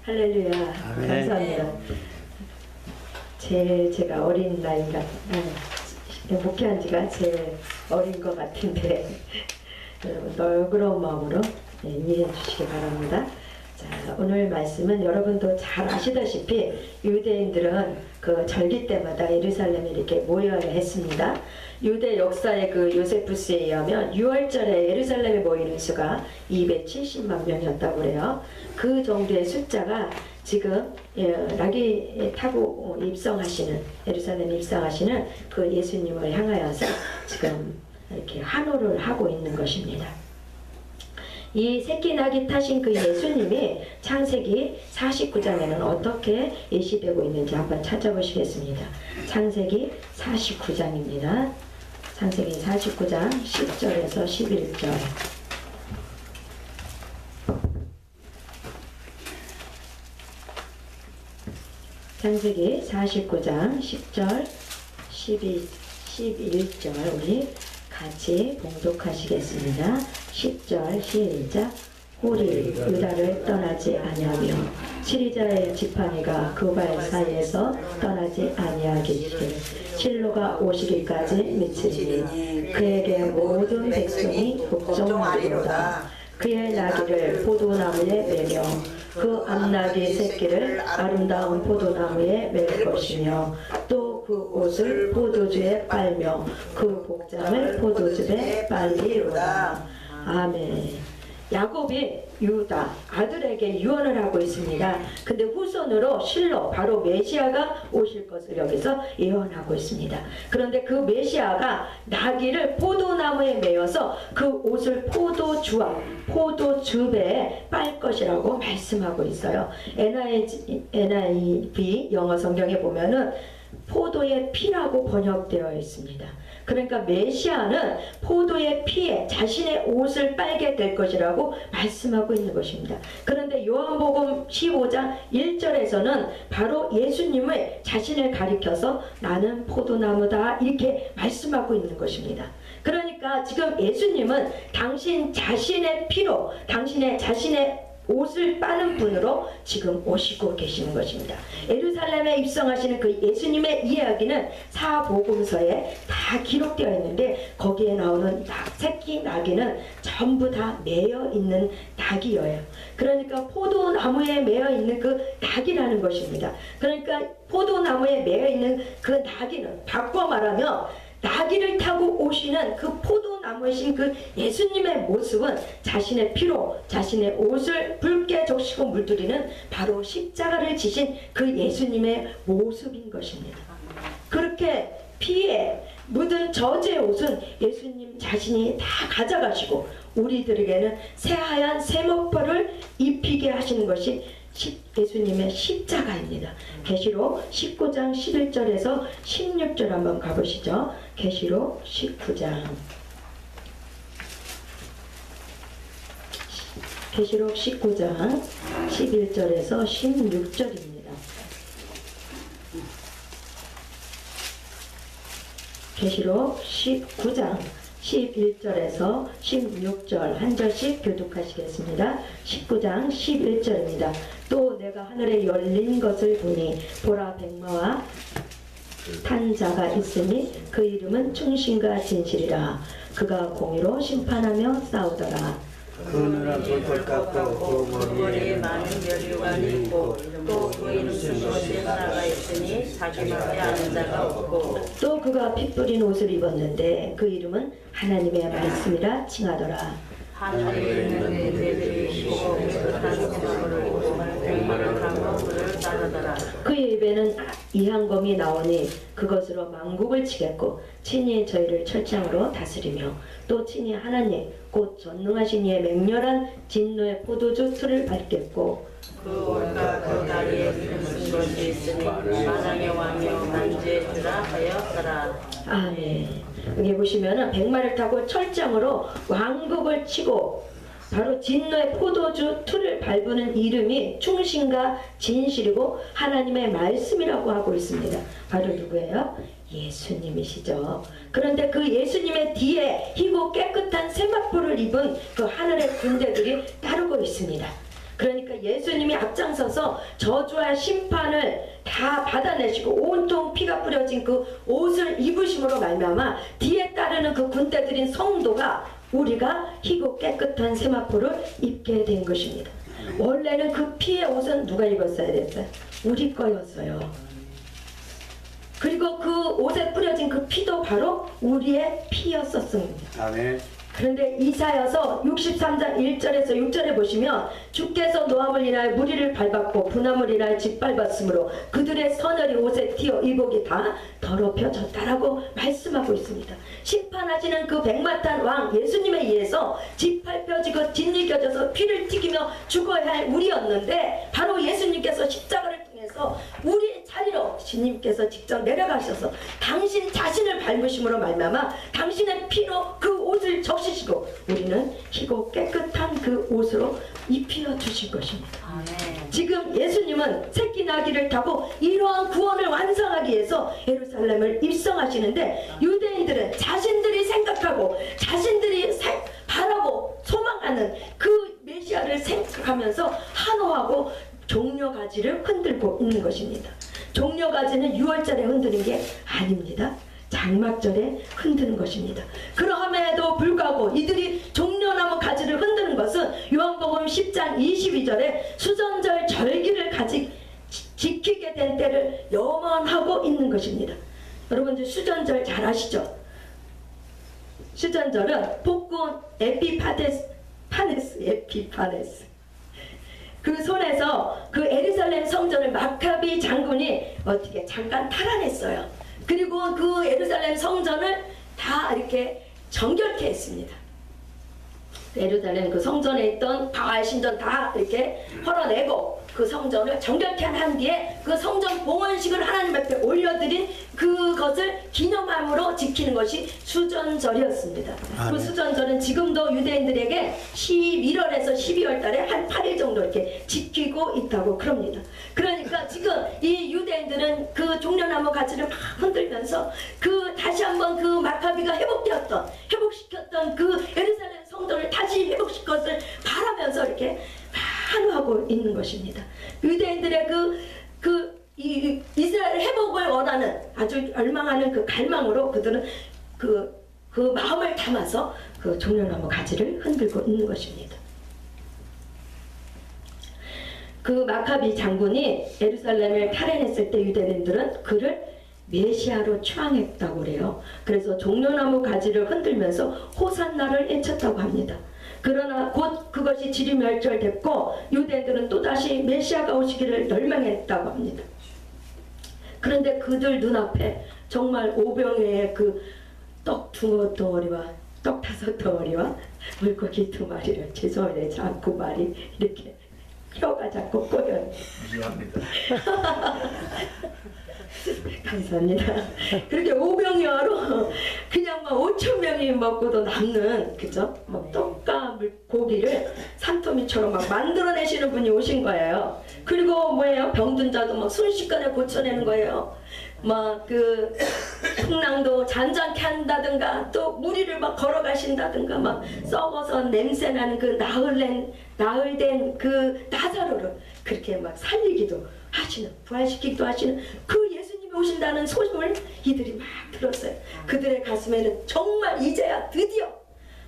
할렐루야. 감사합니다. 제가 어린 나이가 목회한 지가 제일 어린 것 같은데 여러분 너그러운 마음으로 이해해 주시기 바랍니다. 자, 오늘 말씀은 여러분도 잘 아시다시피 유대인들은 그 절기 때마다 예루살렘에 이렇게 모여야 했습니다. 유대 역사의 그 요세푸스에 의하면 6월절에 예루살렘에 모이는 수가 270만 명이었다고 그래요. 그 정도의 숫자가 지금 나귀 타고 입성하시는, 예루살렘에 입성하시는 그 예수님을 향하여서 지금 이렇게 환호를 하고 있는 것입니다. 이 새끼 나귀 타신 그 예수님이 창세기 49장에는 어떻게 예시되고 있는지 한번 찾아보시겠습니다. 창세기 49장입니다. 창세기 49장 10절에서 11절. 창세기 49장 10절 11절 우리 같이 봉독하시겠습니다. 10절 시작. 홀이 유다를 떠나지 아니하며 시리자의 지팡이가 그 발 사이에서 떠나지 아니하기를 실로가 오시기까지 미치리니 그에게 모든 백성이 복종하리로다. 그의 나귀를 포도나무에 매며 그 암나귀 새끼를 아름다운 포도나무에 맬 것이며 또 그 옷을 포도주에 빨며 그 복장을 포도즙에 빨리로다. 아멘. 야곱이 유다 아들에게 유언을 하고 있습니다. 근데 후손으로 실로 바로 메시아가 오실 것을 여기서 예언하고 있습니다. 그런데 그 메시아가 나귀를 포도나무에 매어서 그 옷을 포도주와 포도즙에 빨 것이라고 말씀하고 있어요. NIV 영어 성경에 보면은 포도의 피라고 번역되어 있습니다. 그러니까 메시아는 포도의 피에 자신의 옷을 빨게 될 것이라고 말씀하고 있는 것입니다. 그런데 요한복음 15장 1절에서는 바로 예수님을 자신을 가리켜서 나는 포도나무다 이렇게 말씀하고 있는 것입니다. 그러니까 지금 예수님은 당신 자신의 피로 자신의 옷을 빠는 분으로 지금 오시고 계시는 것입니다. 예루살렘에 입성하시는 그 예수님의 이야기는 사복음서에 다 기록되어 있는데 거기에 나오는 새끼 나귀는 전부 다 매여 있는 나귀예요. 그러니까 포도나무에 매여 있는 그 나귀라는 것입니다. 그러니까 포도나무에 매여 있는 그 나귀는 바꿔 말하면 나귀를 타고 오시는 그 포도나무이신 그 예수님의 모습은 자신의 피로 자신의 옷을 붉게 적시고 물들이는 바로 십자가를 지신 그 예수님의 모습인 것입니다. 그렇게 피에 묻은 저주의 옷은 예수님 자신이 다 가져가시고 우리들에게는 새하얀 세모포를 입히게 하시는 것이 예수님의 십자가입니다. 계시록 19장 11절에서 16절 한번 가보시죠. 계시록 19장 계시록 19장 11절에서 16절입니다. 계시록 19장 11절에서 16절 한 절씩 교독하시겠습니다. 19장 11절입니다. 또 내가 하늘에 열린 것을 보니 보라 백마와 탄 자가 있으니 그 이름은 충신과 진실이라. 그가 공의로 심판하며 싸우더라. 그늘한 돌값도 그 머리에 많은 멸류관이 있고 또 그 이름 쓴 것에 나가 있으니 자기밖에 아는 자가 없고 또 그가 피 뿌린 옷을 입었는데 그 이름은 하나님의 말씀이라 칭하더라. 하늘에 있는 그들이 쉬고 하는 것을 보고 백마를 감고 그를 따르더라. 그의 입에는 이한검이 나오니 그것으로 만국을 치겠고 친히 저희를 철장으로 다스리며 또 친히 하나님 곧 전능하신 이의 맹렬한 진노의 포도주 틀을 밟겠고 그 옷과 그 다리에 이름 쓴 것이 있으니 만왕의 왕이요 만주의 주라 하였더라. 아멘. 여기 보시면은 백마를 타고 철장으로 왕국을 치고 바로 진노의 포도주 틀을 밟는 이름이 충신과 진실이고 하나님의 말씀이라고 하고 있습니다. 바로 누구예요? 예수님이시죠. 그런데 그 예수님의 뒤에 희고 깨끗한 세마포를 입은 그 하늘의 군대들이 따르고 있습니다. 그러니까 예수님이 앞장서서 저주와 심판을 다 받아내시고 온통 피가 뿌려진 그 옷을 입으심으로 말미암아 뒤에 따르는 그 군대들인 성도가 우리가 희고 깨끗한 세마포를 입게 된 것입니다. 원래는 그 피의 옷은 누가 입었어야 됐어요? 우리 거였어요. 그리고 그 옷에 뿌려진 그 피도 바로 우리의 피였었습니다. 아멘. 그런데 이사야서 63장 1절에서 6절에 보시면 주께서 노함을 인하여 무리를 밟았고 분함을 인하여 짓밟았으므로 그들의 서늘이 옷에 튀어 이복이 다 더럽혀졌다라고 말씀하고 있습니다. 심판하시는 그 백마탄 왕 예수님에 의해서 짓밟혀지고 짓이겨져서 피를 튀기며 죽어야 할 우리였는데 바로 예수님께서 십자가를 통해서 우리의 자리로 주님께서 직접 내려가셔서 당신 자신을 밟으심으로 말미암아 당신의 피로 그 옷을 적시시고 우리는 희고 깨끗한 그 옷으로 입혀 주신 것입니다. 아멘. 지금 예수님은 새끼 나귀를 타고 이러한 구원을 완성하기 위해서 예루살렘을 입성하시는데 유대인들은 자신들이 생각하고 자신들이 바라고 소망하는 그 메시아를 생각하면서 한호하고 종려가지를 흔들고 있는 것입니다. 종려가지는 6월절에 흔드는 게 아닙니다. 장막절에 흔드는 것입니다. 그러함에도 불구하고 이들이 종려나무 가지를 흔드는 것은 요한복음 10장 22절에 수전절 절기를 지키게 된 때를 염원하고 있는 것입니다. 여러분들 수전절 잘 아시죠? 수전절은 복군 에피파네스 그 손에서 그 예루살렘 성전을 마카비 장군이 어떻게 잠깐 탈환했어요. 그리고 그 예루살렘 성전을 다 이렇게 정결케 했습니다. 예루살렘 그 성전에 있던 바알 신전 다 이렇게 헐어내고 그 성전을 정결케 한 뒤에 그 성전 봉헌식을 하나님 앞에 올려드린 그것을 기념함으로 지키는 것이 수전절이었습니다. 그 수전절은 지금도 유대인들에게 11월에서 12월 달에 한 8일 정도 이렇게 지키고 있다고 그럽니다. 그러니까 지금 이 유대인들은 그 종려나무 가지를 막 흔들면서 그 다시 한번 그 마카비가 회복시켰던 그 예루살렘 성전을 다시 회복시킬 것을 바라면서 이렇게 한호하고 있는 것입니다. 유대인들의 이 이스라엘 회복을 원하는 아주 열망하는 그 갈망으로 그들은 그 마음을 담아서 그 종려나무 가지를 흔들고 있는 것입니다. 그 마카비 장군이 예루살렘을 탈환했을 때 유대인들은 그를 메시아로 추앙했다고 그래요. 그래서 종려나무 가지를 흔들면서 호산나를 외쳤다고 합니다. 그러나 곧 그것이 지리멸절됐고 유대인들은 또다시 메시아가 오시기를 열망했다고 합니다. 그런데 그들 눈앞에 정말 오병이의 그 떡 2덩어리와 떡 5덩어리와 물고기 2마리를 죄송해요. 자꾸 말이 이렇게 혀가 자꾸 꼬여요. 미안합니다. 감사합니다. 그렇게 오병이어로 그냥 막 5,000명이 먹고도 남는 그죠? 막 떡과 물고기를 산더미처럼 막 만들어내시는 분이 오신 거예요. 그리고 뭐예요? 병든 자도 막 순식간에 고쳐내는 거예요. 막 그 풍랑도 잔잔케 한다든가 또 무리를 막 걸어가신다든가 막 썩어서 냄새나는 그 나흘된 그 나사로를 그렇게 막 살리기도 하시는 부활시키기도 하시는 그 예수님이 오신다는 소식을 이들이 막 들었어요. 그들의 가슴에는 정말 이제야 드디어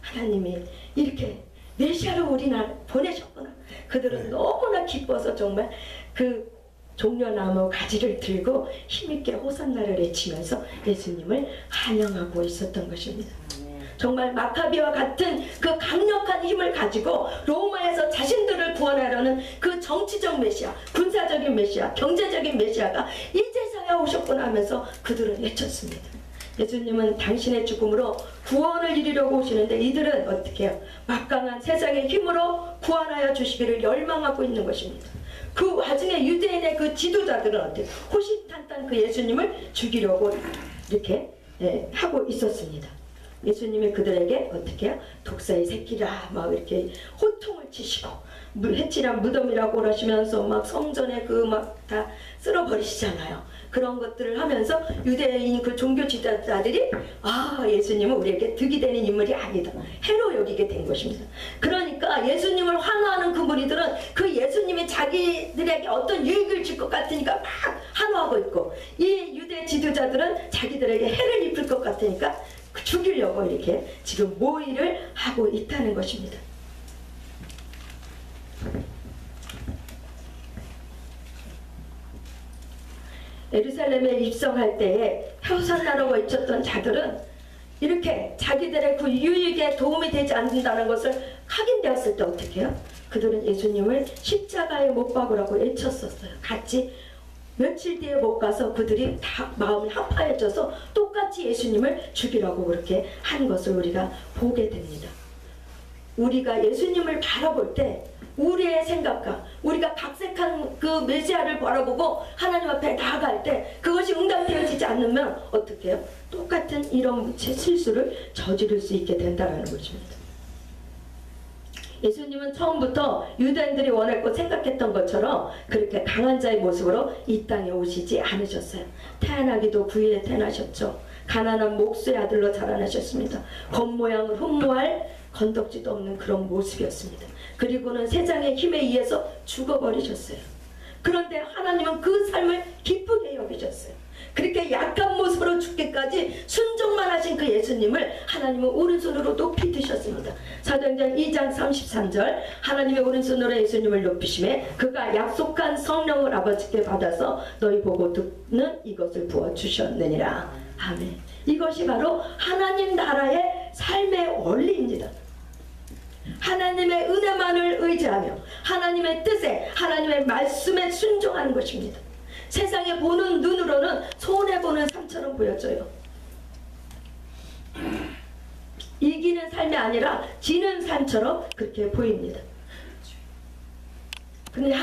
하나님이 이렇게 메시아를 우리나라 보내셨구나. 그들은 너무나 기뻐서 정말 그 종려나무 가지를 들고 힘있게 호산나를 외치면서 예수님을 환영하고 있었던 것입니다. 정말 마카비와 같은 그 강력한 힘을 가지고 로마에서 자신들을 구원하려는 그 정치적 메시아, 군사적인 메시아, 경제적인 메시아가 이제서야 오셨구나 하면서 그들은 외쳤습니다. 예수님은 당신의 죽음으로 구원을 이루려고 오시는데 이들은 어떻게 해요? 막강한 세상의 힘으로 구원하여 주시기를 열망하고 있는 것입니다. 그 와중에 유대인의 그 지도자들은 어때요? 호시탄탄 그 예수님을 죽이려고 이렇게 하고 있었습니다. 예수님이 그들에게 어떻게 해요? 독사의 새끼라 막 이렇게 호통을 치시고 해치란 무덤이라고 그러시면서 막 성전에 그 막 다 쓸어버리시잖아요. 그런 것들을 하면서 유대인 그 종교 지도자들이 예수님은 우리에게 득이 되는 인물이 아니다. 해로 여기게 된 것입니다. 그러니까 예수님을 환호하는 그 무리들은 그 자기들에게 어떤 유익을 줄 것 같으니까 막 환호하고 있고, 이 유대 지도자들은 자기들에게 해를 입힐 것 같으니까 죽이려고 이렇게 지금 모의를 하고 있다는 것입니다. 예루살렘에 입성할 때에 호산나라고 외쳤던 자들은 이렇게 자기들의 그 유익에 도움이 되지 않는다는 것을 확인되었을 때 어떻게 해요? 그들은 예수님을 십자가에 못 박으라고 외쳤었어요. 같이 며칠 뒤에 못 가서 그들이 다 마음이 합하여져서 똑같이 예수님을 죽이라고 그렇게 한 것을 우리가 보게 됩니다. 우리가 예수님을 바라볼 때 우리의 생각과 우리가 각색한 그 메시아를 바라보고 하나님 앞에 나아갈 때 그것이 응답되어지지 않으면 어떻게 해요? 똑같은 이런 실수를 저지를 수 있게 된다는 것입니다. 예수님은 처음부터 유대인들이 원했고 생각했던 것처럼 그렇게 강한 자의 모습으로 이 땅에 오시지 않으셨어요. 태어나기도 부위에 태어나셨죠. 가난한 목수의 아들로 자라나셨습니다. 겉모양은 흠모할 건덕지도 없는 그런 모습이었습니다. 그리고는 세상의 힘에 의해서 죽어버리셨어요. 그런데 하나님은 그 삶을 기쁘게 여기셨어요. 그렇게 약한 모습으로 죽기까지 순종만 하신 그 예수님을 하나님은 오른손으로 높이 드셨습니다. 사도행전 2장 33절 하나님의 오른손으로 예수님을 높이심에 그가 약속한 성령을 아버지께 받아서 너희 보고 듣는 이것을 부어주셨느니라. 아멘. 이것이 바로 하나님 나라의 삶의 원리입니다. 하나님의 은혜만을 의지하며 하나님의 뜻에 하나님의 말씀에 순종하는 것입니다. 세상에 보는 눈으로는 손해보는 삶처럼 보여져요. 이기는 삶이 아니라 지는 삶처럼 그렇게 보입니다. 근데